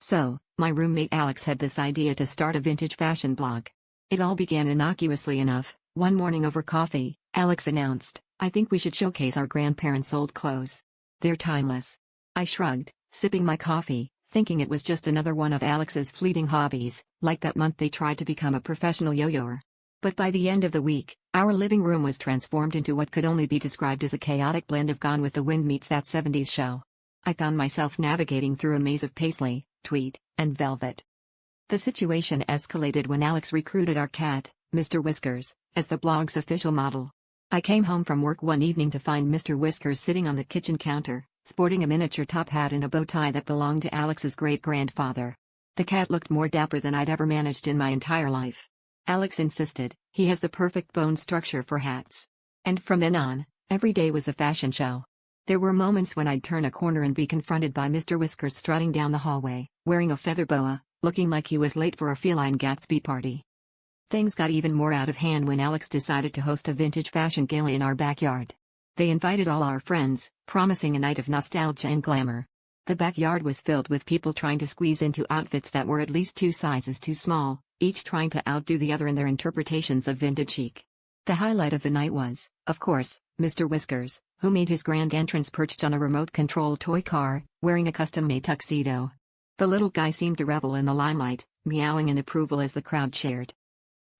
So, my roommate Alex had this idea to start a vintage fashion blog. It all began innocuously enough. One morning over coffee, Alex announced, "I think we should showcase our grandparents' old clothes. They're timeless." I shrugged, sipping my coffee, thinking it was just another one of Alex's fleeting hobbies, like that month they tried to become a professional yo-yoer. But by the end of the week, our living room was transformed into what could only be described as a chaotic blend of Gone with the Wind meets That 70s Show. I found myself navigating through a maze of paisley, tweed, and velvet. The situation escalated when Alex recruited our cat, Mr. Whiskers, as the blog's official model. I came home from work one evening to find Mr. Whiskers sitting on the kitchen counter, sporting a miniature top hat and a bow tie that belonged to Alex's great-grandfather. The cat looked more dapper than I'd ever managed in my entire life. Alex insisted, "He has the perfect bone structure for hats." And from then on, every day was a fashion show. There were moments when I'd turn a corner and be confronted by Mr. Whiskers strutting down the hallway, wearing a feather boa, looking like he was late for a feline Gatsby party. Things got even more out of hand when Alex decided to host a vintage fashion gala in our backyard. They invited all our friends, promising a night of nostalgia and glamour. The backyard was filled with people trying to squeeze into outfits that were at least 2 sizes too small, each trying to outdo the other in their interpretations of vintage chic. The highlight of the night was, of course, Mr. Whiskers, who made his grand entrance perched on a remote-control toy car, wearing a custom-made tuxedo. The little guy seemed to revel in the limelight, meowing in approval as the crowd cheered.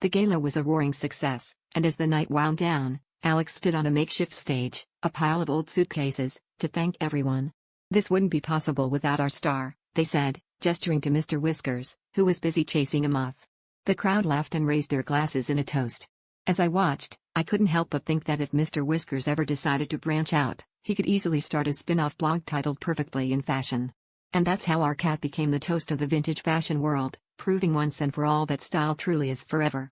The gala was a roaring success, and as the night wound down, Alex stood on a makeshift stage, a pile of old suitcases, to thank everyone. "This wouldn't be possible without our star," they said, gesturing to Mr. Whiskers, who was busy chasing a moth. The crowd laughed and raised their glasses in a toast. As I watched, I couldn't help but think that if Mr. Whiskers ever decided to branch out, he could easily start a spin-off blog titled Perfectly in Fashion. And that's how our cat became the toast of the vintage fashion world, proving once and for all that style truly is forever.